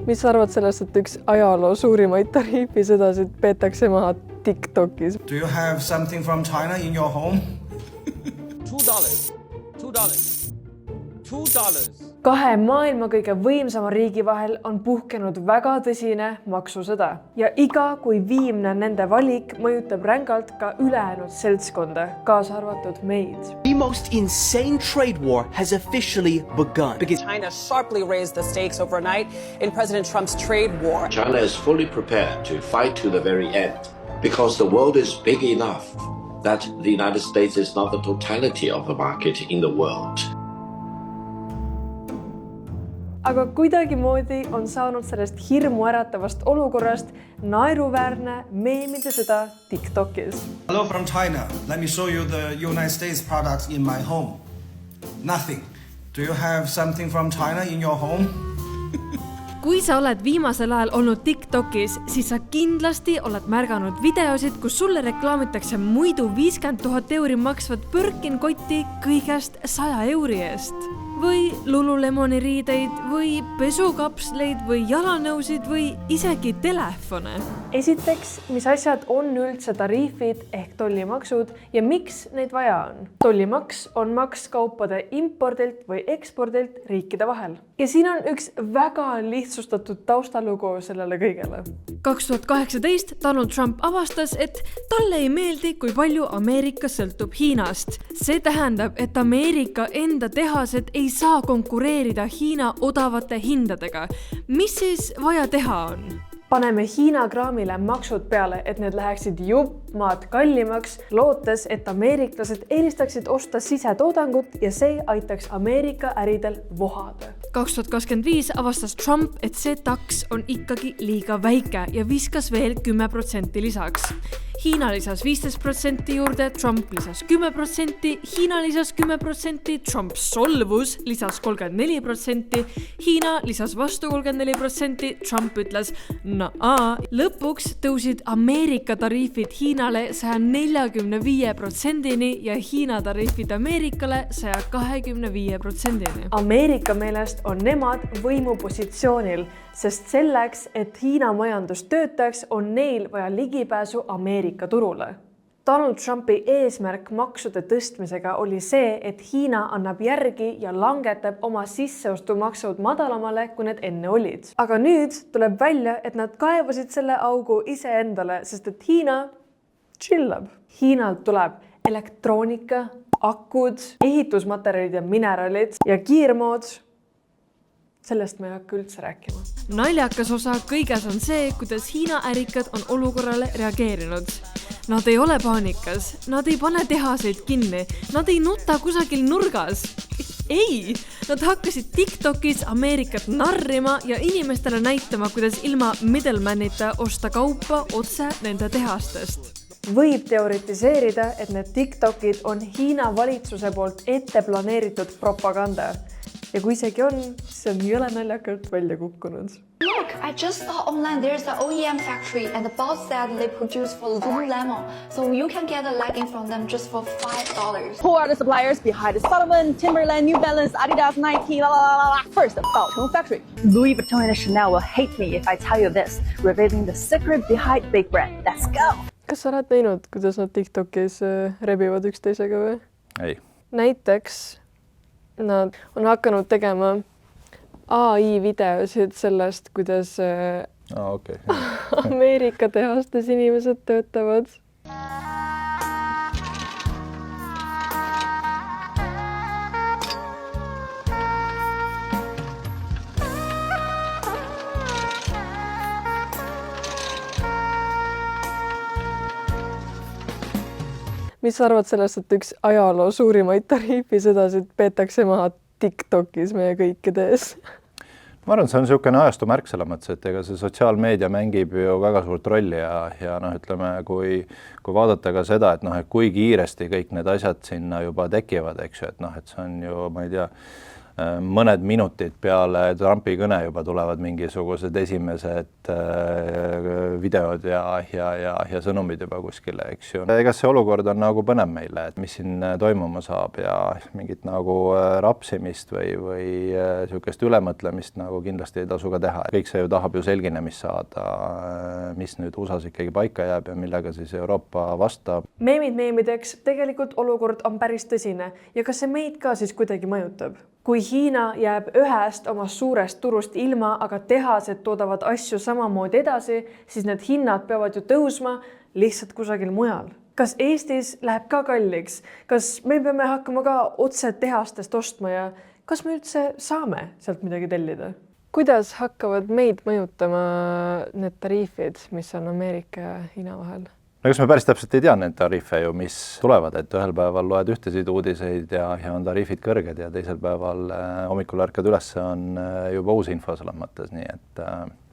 Mis sa arvad sellest, et üks ajaloo suurimaid tariifisõdasid peetakse maha TikTokis? Do you have something from China in your home? $2. Kahe maailma kõige võimsama riigi vahel on puhkenud väga tõsine maksusõda ja iga kui viimne nende valik mõjutab rängalt ka ülejäänud seltskonda, kaasa arvatud meid. The most insane trade war has officially begun because China sharply raised the stakes overnight in President Trump's trade war. China is fully prepared to fight to the very end because the world is big enough that the United States is not the totality of the market in the world. Aga kuidagimoodi on saanud sellest hirmu äratavast olukorrast naeruväärne meemide sõda TikTokis. Hello from China. Let me show you the United States products in my home. Nothing. Do you have something from China in your home? Kui sa oled viimasel ajal olnud TikTokis, siis sa kindlasti oled märganud videosid, kus sulle reklaamitakse muidu 50 000 € maksvat Birkin-kotti kõigest 100 € eest. Või Lululemoni riideid või pesukapsleid või jalanõusid või isegi telefone. Esiteks, mis asjad on üldse tariifid ehk tollimaksud ja miks neid vaja on? Tollimaks on maks kaupade impordilt või ekspordilt riikide vahel. Ja siin on üks väga lihtsustatud taustalugu sellele kõigele. 2018 Donald Trump avastas, et talle ei meeldi, kui palju Ameerika sõltub Hiinast. See tähendab, et Ameerika enda tehased ei saa konkureerida Hiina odavate hindadega. Mis siis vaja teha on? Paneme Hiina kraamile maksud peale, et need läheksid maad kallimaks, lootes, et ameeriklased eelistaksid osta sisetoodangut ja see aitaks Ameerika äridel vohada. 2025 avastas Trump, et see taks on ikkagi liiga väike ja viskas veel 10% lisaks. Hiina lisas 15% juurde, Trump lisas 10%, Hiina lisas 10%, Trump solvus, lisas 34%, Hiina lisas vastu 34%, Trump ütles lõpuks tõusid Ameerika tariifid Hiinale 145%-ni ja Hiina tariifid Ameerikale 125%-ni. Ameerika meelest on nemad võimupositsioonil, sest selleks, et Hiina majandus töötaks, on neil vaja ligipääsu Ameerika turule. Donald Trumpi eesmärk maksude tõstmisega oli see, et Hiina annab järgi ja langetab oma sisseostumaksud madalamale, kui need enne olid. Aga nüüd tuleb välja, et nad kaevasid selle augu iseendale, sest et Hiina chillab. Hiinalt tuleb elektroonika, akud, ehitusmaterjalid ja mineraalid ja kiirmood. Sellest me ei hakka üldse rääkima. Naljakas osa kõiges on see, kuidas Hiina ärikad on olukorrale reageerinud. Nad ei ole paanikas, nad ei pane tehaseid kinni, nad ei nuta kusagil nurgas. Ei, nad hakkasid TikTokis Ameerikat narrima ja inimestele näitama, kuidas ilma middlemanita osta kaupa otse nende tehastest. Võib teoritiseerida, et need TikTokid on Hiina valitsuse poolt ette planeeritud propaganda. Ja kui isegi on, see on jõle naljakalt välja kukkunud. Look, I just saw online there's an OEM factory and the boss said they produce for Lululemon. So you can get a legging from them just for $5. Who are the suppliers behind Salomon, Timberland, New Balance, Adidas, Nike, la la la la. First, the Baocheng factory. Louis Vuitton and Chanel will hate me if I tell you this, revealing the secret behind big brand. Let's go! Kas sa oled näinud, kuidas nad TikTokis rebivad üksteisega või? Ei. Näiteks nad on hakanud tegema AI videosid sellest, kuidas Ameerika tehastes inimesed töötavad. Mis sa arvad sellest, et üks ajaloo suurimaid tariifisõdasid peetakse maha TikTokis meie kõikide ees? Ma arvan, see on niisugune ajastu märk selle mõttes, et ega see sotsiaalmeedia mängib ju väga suurt rolli ja ütleme, kui vaadata ka seda, et kui kiiresti kõik need asjad sinna juba tekivad, eks ju, et see on ju, ma ei tea, mõned minutid peale Trumpi kõne juba tulevad mingisugused esimesed videod ja sõnumid juba kuskile, eks ju. Ega see olukord on nagu põnev meile, et mis siin toimuma saab ja mingit nagu rapsimist või niisugust ülemõtlemist nagu kindlasti ei tasu ka teha. Kõik see ju tahab ju selginemist saada, mis nüüd USA-s ikkagi paika jääb ja millega siis Euroopa vastab. Meemid meemideks, tegelikult olukord on päris tõsine ja kas see meid ka siis kuidagi mõjutab? Kui Hiina jääb ühest omast suurest turust ilma, aga tehased toodavad asju samamoodi edasi, siis need hinnad peavad ju tõusma lihtsalt kusagil mujal. Kas Eestis läheb ka kalliks? Kas me peame hakkama ka otse tehastest ostma ja kas me üldse saame sealt midagi tellida? Kuidas hakkavad meid mõjutama need tariifid, mis on Ameerika ja Hiina vahel? No kas me päris täpselt ei tea need tariife ju, mis tulevad, et ühel päeval loed ühtesid uudiseid ja on tariifid kõrged ja teisel päeval hommikul ärkad üles on juba uus info selles mõttes, nii et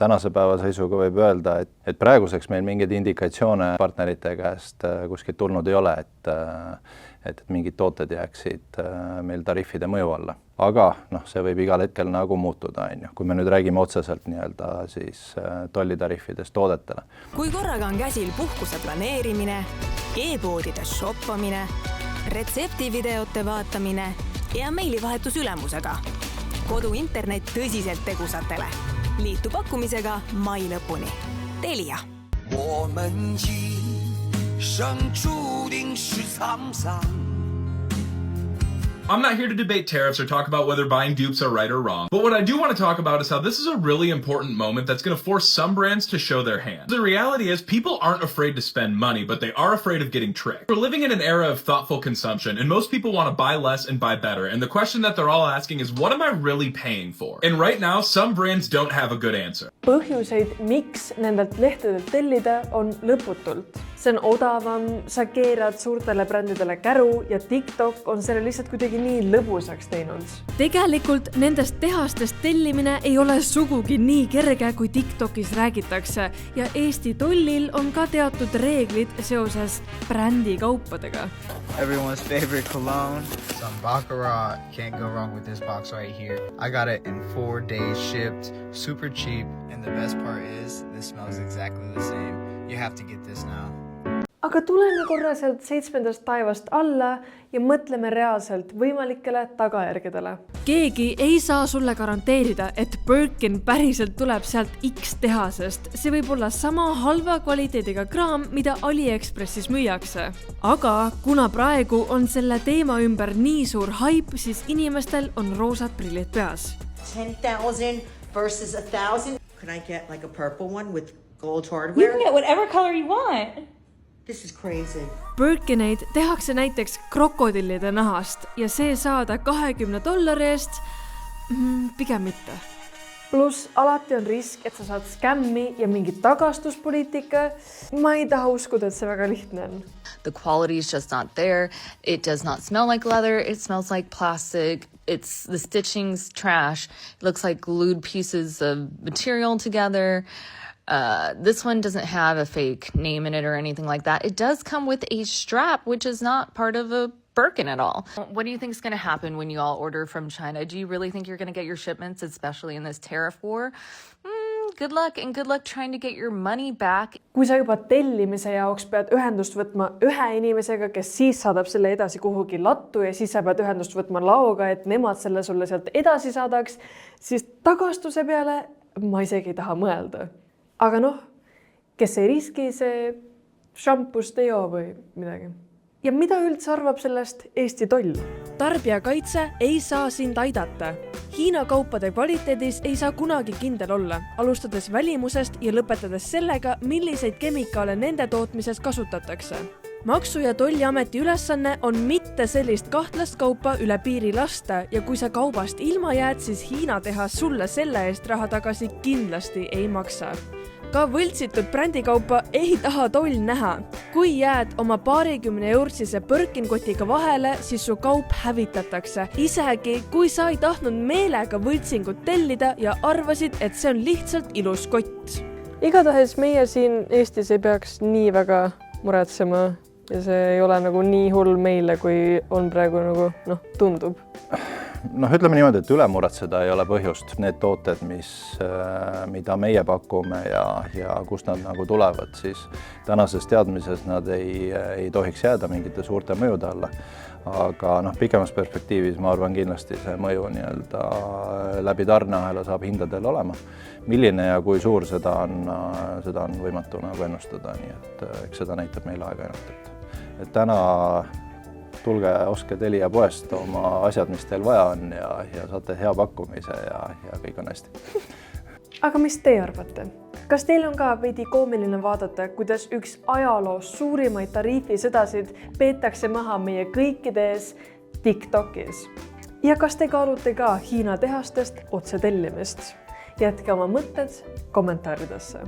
tänase päeva seisuga võib öelda, et praeguseks meil mingeid indikatsioone partnerite käest kuskilt tulnud ei ole, et mingid tooted jääksid meil tariifide mõju alla. Aga see võib igal hetkel nagu muutuda, kui me nüüd räägime otseselt siis tollitariifidest toodetele. Kui korraga on käsil puhkuse planeerimine, e-poodides shoppamine, retseptivideote vaatamine ja meilivahetus ülemusega. Kodu internet tõsiselt tegusatele. Liitu pakkumisega mai lõpuni. Telia. I'm not here to debate tariffs or talk about whether buying dupes are right or wrong. But what I do want to talk about is how this is a really important moment that's going to force some brands to show their hand. The reality is people aren't afraid to spend money, but they are afraid of getting tricked. We're living in an era of thoughtful consumption, and most people want to buy less and buy better. And the question that they're all asking is, what am I really paying for? And right now, some brands don't have a good answer. Põhjuseid, miks nendelt lehtedelt tellida on lõputult. See on odavam, sa keerad suurtele brändidele käru ja TikTok on selle lihtsalt kuidagi nii lõbusaks teinud. Tegelikult nendest tehastest tellimine ei ole sugugi nii kerge, kui TikTokis räägitakse ja Eesti tollil on ka teatud reeglid seoses brändikaupadega. Everyone's favorite cologne. Some Baccarat. Can't go wrong with this box right here. I got it in 4 days shipped. Super cheap. And the best part is, this smells exactly the same. You have to get this now. Aga tuleme korra sealt 7. taevast alla ja mõtleme reaalselt võimalikele tagajärgedele. Keegi ei saa sulle garanteerida, et Birkin päriselt tuleb sealt X tehasest. See võib olla sama halva kvaliteediga kraam, mida AliExpressis müüakse. Aga kuna praegu on selle teema ümber nii suur haip, siis inimestel on roosad prillid peas. 10,000 versus 1,000. Can I get like a purple one with gold hardware? You can get whatever color you want. This is crazy. Birkineid tehakse näiteks krokodillide nahast ja see saada $20 eest pigem mitte. Plus alati on risk, et sa saad skämmi ja mingi tagastuspoliitika. Ma ei taha uskuda, et see väga lihtne on. The quality is just not there. It does not smell like leather. It smells like plastic. The stitching's trash. It looks like glued pieces of material together. This one doesn't have a fake name in it or anything like that. It does come with a strap, which is not part of a Birkin at all. What do you think is going to happen when you all order from China? Do you really think you're going to get your shipments, especially in this tariff war? Good luck and good luck trying to get your money back. Kui sa juba tellimise jaoks pead ühendust võtma ühe inimesega, kes siis saadab selle edasi kuhugi lattu ja siis sa pead ühendust võtma laoga, et nemad selle sulle sealt edasi saadaks, siis tagastuse peale ma isegi ei taha mõelda. Aga kes ei riski, see šampust ei joo või midagi. Ja mida üldse arvab sellest Eesti toll? Tarbijakaitse ei saa sind aidata. Hiina kaupade kvaliteedis ei saa kunagi kindel olla, alustades välimusest ja lõpetades sellega, milliseid kemikaale nende tootmises kasutatakse. Maksu- ja Tolliameti ülesanne on mitte sellist kahtlast kaupa üle piiri lasta ja kui sa kaubast ilma jääd, siis Hiina tehas sulle selle eest raha tagasi kindlasti ei maksa. Ka võltsitud brändikaupa ei taha toll näha. Kui jääd oma 20 eursise Birkin kotiga vahele, siis su kaup hävitatakse. Isegi kui sa ei tahtnud meelega võltsingut tellida ja arvasid, et see on lihtsalt ilus kott. Igatahes meie siin Eestis ei peaks nii väga muretsema ja see ei ole nagu nii hull meile, kui on praegu nagu tundub. ütleme niimoodi, et üle muretseda ei ole põhjust. Need tooted, mida meie pakume ja kust nad nagu tulevad, siis tänases teadmises nad ei tohiks jääda mingite suurte mõjude alla. Aga pikemas perspektiivis ma arvan kindlasti see mõju läbi tarneahela saab hindadel olema. Milline ja kui suur seda on võimatu nagu ennustada, nii et eks seda näitab meil aega ainult. Et täna tulge, ostke Telia poest oma asjad, mis teil vaja on ja saate hea pakkumise ja kõik on hästi. Aga mis teie arvate? Kas teil on ka veidi koomiline vaadata, kuidas üks ajaloos suurimaid tariifisõdasid peetakse maha meie kõikides TikTokis? Ja kas te kaalute ka Hiina tehastest otse tellimist? Jätke oma mõtted kommentaaridesse.